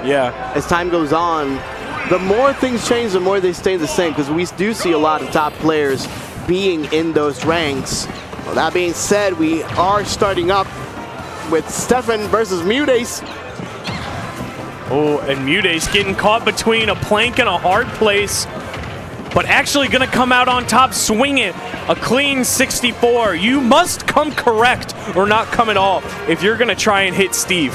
Yeah. As time goes on, the more things change, the more they stay the same, because we do see a lot of top players being in those ranks. Well, that being said, we are starting up with Steffen versus MuteAce. Oh, and MuteAce getting caught between a plank and a hard place, but actually gonna come out on top, swing it. A clean 64. You must come correct or not come at all if you're gonna try and hit Steve.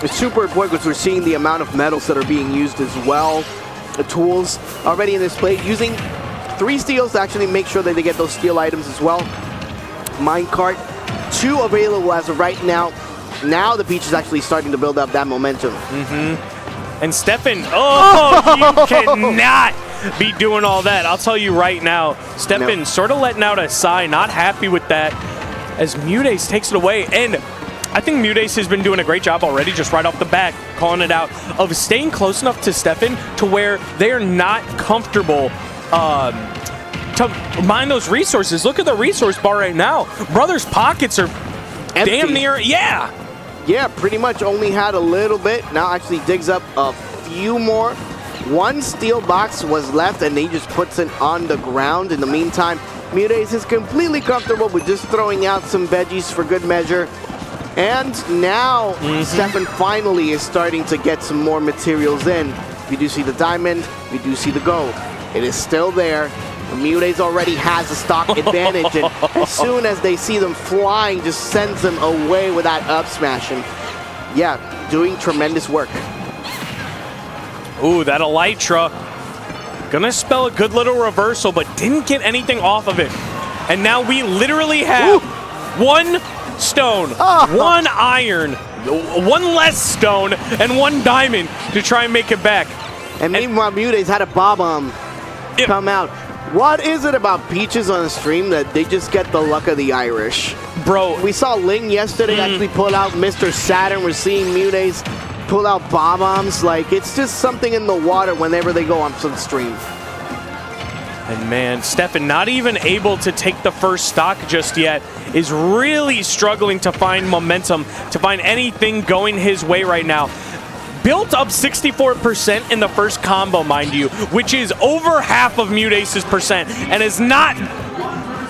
It's super important because we're seeing the amount of metals that are being used as well. The tools already in this play, using 3 steals to actually make sure that they get those steel items as well. Minecart, 2 available as of right now. Now the Peach is actually starting to build up that momentum. And Steffen, oh, you cannot be doing all that. I'll tell you right now, Steffen sort of letting out a sigh, not happy with that, as MuteAce takes it away. And I think MuteAce has been doing a great job already, just right off the bat, calling it out, of staying close enough to Steffen to where they're not comfortable to mine those resources. Look at the resource bar right now. Brother's pockets are empty. Damn near, yeah. Yeah, pretty much only had a little bit. Now actually digs up a few more. 1 steel box was left, and he just puts it on the ground. In the meantime, MuteAce is completely comfortable with just throwing out some veggies for good measure. And now Steffen finally is starting to get some more materials in. We do see the diamond, we do see the gold. It is still there. MuteAce already has a stock advantage, and as soon as they see them flying, just sends them away with that up smash. And yeah, doing tremendous work. Ooh, that Elytra. Gonna spell a good little reversal, but didn't get anything off of it. And now we literally have 1 stone, 1 iron, 1 less stone, and 1 diamond to try and make it back. And meanwhile, MuteAce had a bomb come out. What is it about Peaches on the stream that they just get the luck of the Irish? Bro, we saw Ling yesterday actually pull out Mr. Saturn. We're seeing MuteAce pull out bombs. Like, it's just something in the water whenever they go on some stream. And man, Steffen not even able to take the first stock just yet, is really struggling to find momentum, to find anything going his way right now. Built up 64% in the first combo, mind you, which is over half of MuteAce's percent, and has not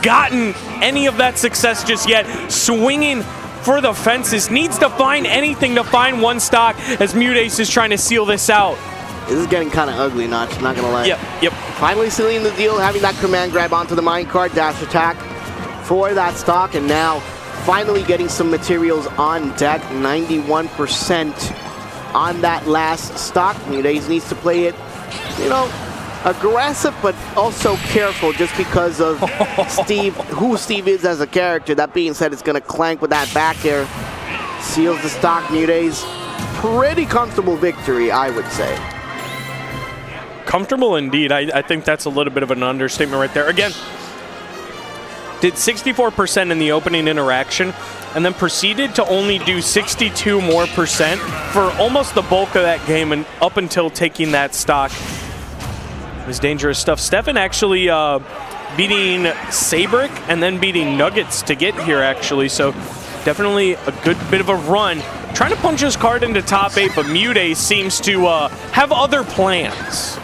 gotten any of that success just yet. Swinging for the fences, needs to find anything to find 1 stock as MuteAce is trying to seal this out. This is getting kind of ugly, Notch, not gonna lie. Yep. Finally sealing the deal, having that command grab onto the minecart, dash attack for that stock, and now finally getting some materials on deck, 91%. On that last stock. MuteAce needs to play it, you know, aggressive, but also careful just because of who Steve is as a character. That being said, it's going to clank with that back air. Seals the stock. MuteAce, pretty comfortable victory, I would say. Comfortable indeed. I think that's a little bit of an understatement right there. Again, did 64% in the opening interaction, and then proceeded to only do 62% more for almost the bulk of that game and up until taking that stock. It was dangerous stuff. Steffen actually beating Sabrick and then beating Nuggets to get here, actually, so definitely a good bit of a run. Trying to punch his card into top 8, but MuteAce seems to have other plans.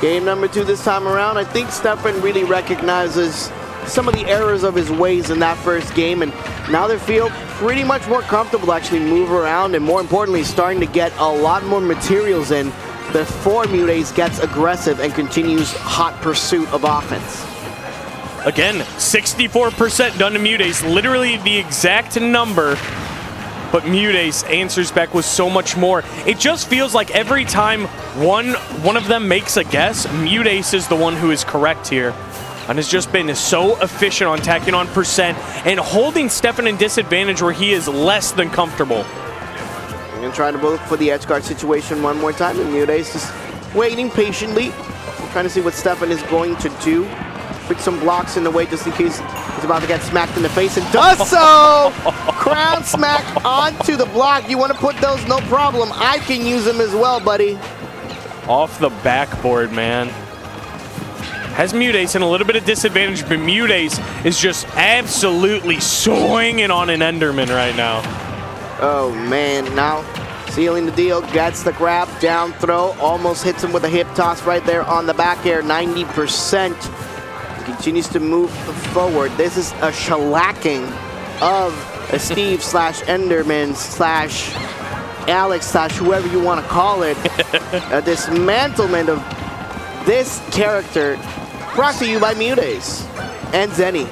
Game number 2 this time around. I think Steffen really recognizes some of the errors of his ways in that first game, and now they feel pretty much more comfortable to actually move around, and more importantly, starting to get a lot more materials in before MuteAce gets aggressive and continues hot pursuit of offense. Again, 64% done to MuteAce, literally the exact number, but MuteAce answers back with so much more. It just feels like every time one of them makes a guess, MuteAce is the one who is correct here. And has just been so efficient on tacking on percent and holding Steffen in disadvantage where he is less than comfortable. I'm going to try to look for the edge guard situation one more time, and MuteAce is waiting patiently, trying to see what Steffen is going to do. Put some blocks in the way just in case he's about to get smacked in the face, and does so! Crown smack onto the block. You want to put those? No problem. I can use them as well, buddy. Off the backboard, man. Has MuteAce in a little bit of disadvantage, but MuteAce is just absolutely swinging on an Enderman right now. Oh man, now Sealing the deal, gets the grab, down throw, almost hits him with a hip toss right there on the back air, 90%. Continues to move forward. This is a shellacking of a Steve slash Enderman slash Alex slash whoever you want to call it. A dismantlement of this character, brought to you by MuteAce and Zenny.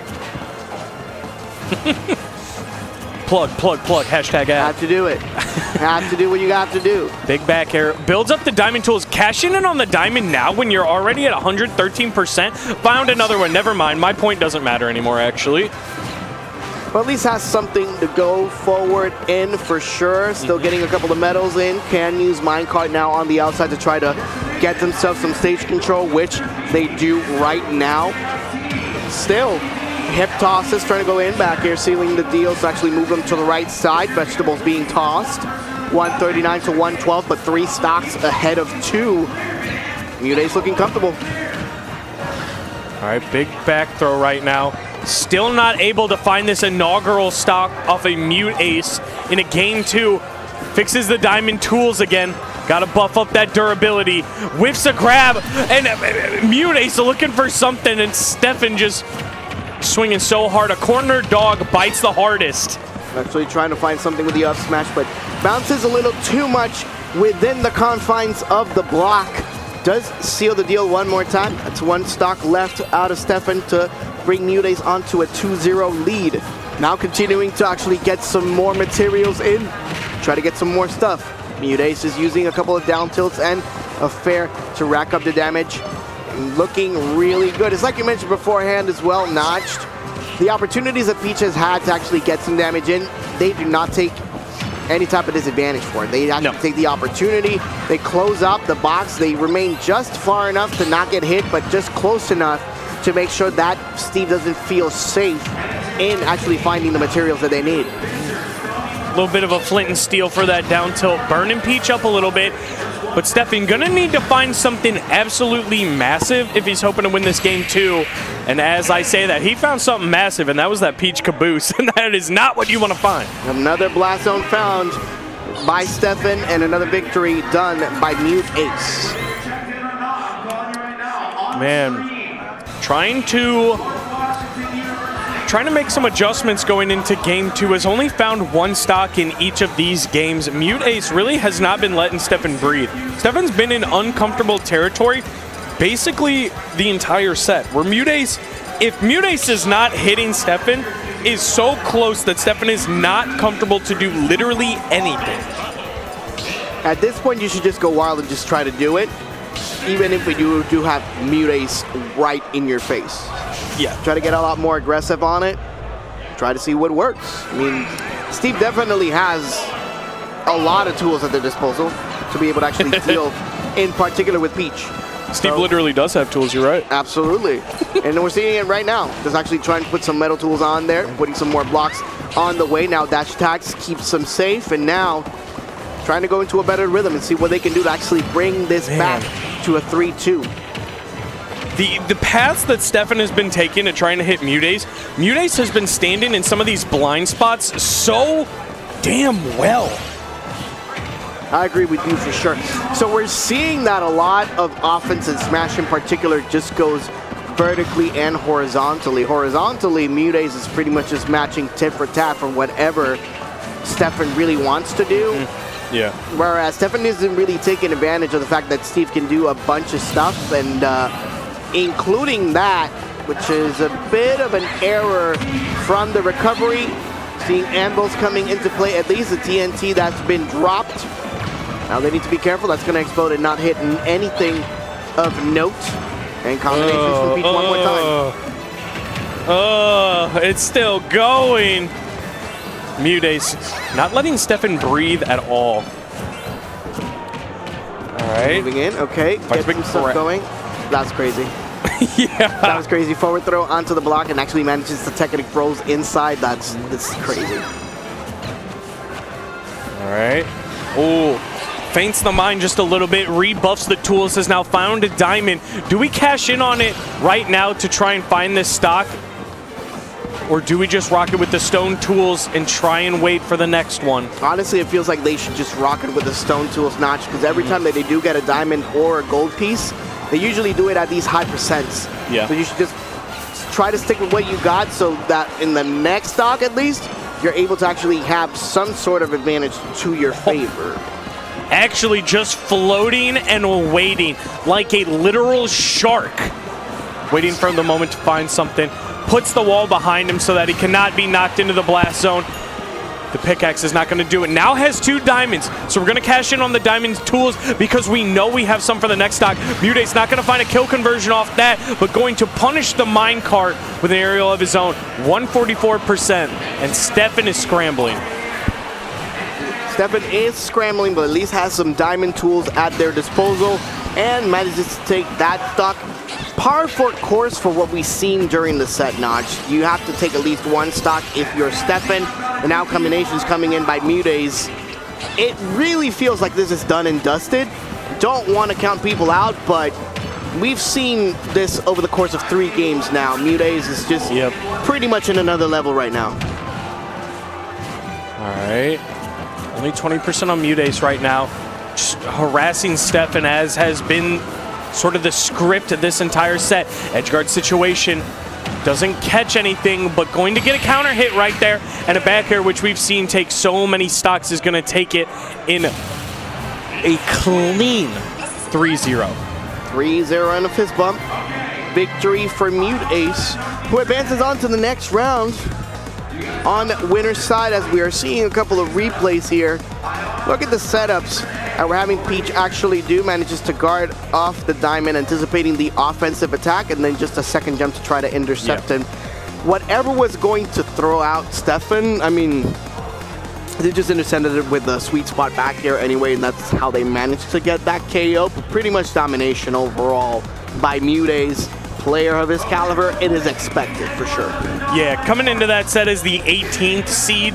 Plug, hashtag ad. Have to do it. Have to do what you got to do. Big back air. Builds up the diamond tools. Cashing in on the diamond now when you're already at 113%. Found another one. Never mind. My point doesn't matter anymore, actually. Well, at least has something to go forward in for sure. Still getting a couple of medals in. Can use minecart now on the outside to try to get themselves some stage control, which they do right now. Still, hip tosses trying to go in back here, sealing the deals to actually move them to the right side. Vegetables being tossed. 139 to 112, but 3 stocks ahead of 2. MuteAce looking comfortable. All right, big back throw right now. Still not able to find this inaugural stock off a MuteAce in a game 2. Fixes the diamond tools again. Got to buff up that durability. Whiffs a grab, and MuteAce looking for something, and Steffen just swinging so hard. A corner dog bites the hardest. Actually trying to find something with the up smash, but bounces a little too much within the confines of the block. Does seal the deal one more time. That's 1 stock left out of Steffen to bring MuteAce onto a 2-0 lead. Now continuing to actually get some more materials in. Try to get some more stuff. MuteAce is using a couple of down tilts and a fair to rack up the damage. Looking really good. It's like you mentioned beforehand as well, notched. The opportunities that Peach has had to actually get some damage in, they do not take any type of disadvantage for it. They actually take the opportunity. They close up the box. They remain just far enough to not get hit, but just close enough to make sure that Steve doesn't feel safe in actually finding the materials that they need. A little bit of a flint and steel for that down tilt. Burning Peach up a little bit. But Steffen gonna need to find something absolutely massive if he's hoping to win this game 2. And as I say that, he found something massive, and that was that Peach caboose. And that is not what you want to find. Another blast zone found by Steffen, and another victory done by MuteAce. Man, trying to make some adjustments going into game 2. Has only found 1 stock in each of these games. MuteAce really has not been letting Steffen breathe. Steffen's been in uncomfortable territory basically the entire set, where MuteAce, if MuteAce is not hitting Steffen, is so close that Steffen is not comfortable to do literally anything. At this point, you should just go wild and just try to do it, even if you do have MuteAce right in your face. Yeah. Try to get a lot more aggressive on it. Try to see what works. I mean, Steve definitely has a lot of tools at their disposal to be able to actually deal, in particular with Peach. Steve literally does have tools, you're right. Absolutely. And we're seeing it right now. Just actually trying to put some metal tools on there, putting some more blocks on the way. Now dash attacks keeps them safe, and now trying to go into a better rhythm and see what they can do to actually bring this back to a 3-2. The paths that Steffen has been taking to trying to hit MuteAce, MuteAce has been standing in some of these blind spots so damn well. I agree with you for sure. So we're seeing that a lot of offense and Smash in particular just goes vertically and horizontally. Horizontally, MuteAce is pretty much just matching tit for tat for whatever Steffen really wants to do. Yeah. Whereas Steffen isn't really taking advantage of the fact that Steve can do a bunch of stuff, and including that, which is a bit of an error from the recovery. Seeing anvils coming into play, at least the TNT that's been dropped. Now they need to be careful. That's going to explode and not hit anything of note. And combinations from Peach one more time. It's still going. MuteAce not letting Steffen breathe at all. All right. Moving in. Okay. Get some stuff going. That's crazy. Yeah. That was crazy. Forward throw onto the block and actually manages to technic throws inside. That's crazy. All right. Oh. Feints the mine just a little bit, rebuffs the tools, has now found a diamond. Do we cash in on it right now to try and find this stock? Or do we just rock it with the stone tools and try and wait for the next one? Honestly, it feels like they should just rock it with the stone tools notch, because every time that they do get a diamond or a gold piece, they usually do it at these high percents. Yeah. So you should just try to stick with what you got so that in the next stock at least, you're able to actually have some sort of advantage to your favor. Actually just floating and waiting like a literal shark. Waiting for the moment to find something. Puts the wall behind him so that he cannot be knocked into the blast zone. The pickaxe is not going to do it. Now has 2 diamonds, so we're going to cash in on the diamond tools because we know we have some for the next stock. MuteAce not going to find a kill conversion off that, but going to punish the minecart with an aerial of his own. 144%, and Steffen is scrambling. Steffen is scrambling, but at least has some diamond tools at their disposal and manages to take that stock. Par for course for what we've seen during the set, Notch. You have to take at least 1 stock if you're Steffen. The now combinations coming in by MuteAce. It really feels like this is done and dusted. Don't want to count people out, but we've seen this over the course of 3 games now. MuteAce is just pretty much in another level right now. All right. Only 20% on MuteAce right now. Just harassing Steffen, as has been sort of the script of this entire set. Edgeguard situation. Doesn't catch anything, but going to get a counter hit right there. And a back air, which we've seen take so many stocks, is going to take it in a clean 3-0. 3-0 and a fist bump. Victory for MuteAce, who advances on to the next round. On winner's side, as we are seeing a couple of replays here. Look at the setups that we're having Peach actually do. Manages to guard off the diamond, anticipating the offensive attack, and then just a second jump to try to intercept him. Whatever was going to throw out Steffen, I mean, they just intercepted it with the sweet spot back here anyway, and that's how they managed to get that KO. But pretty much domination overall by MuteAce. Player of his caliber, it is expected for sure. Yeah, coming into that set as the 18th seed.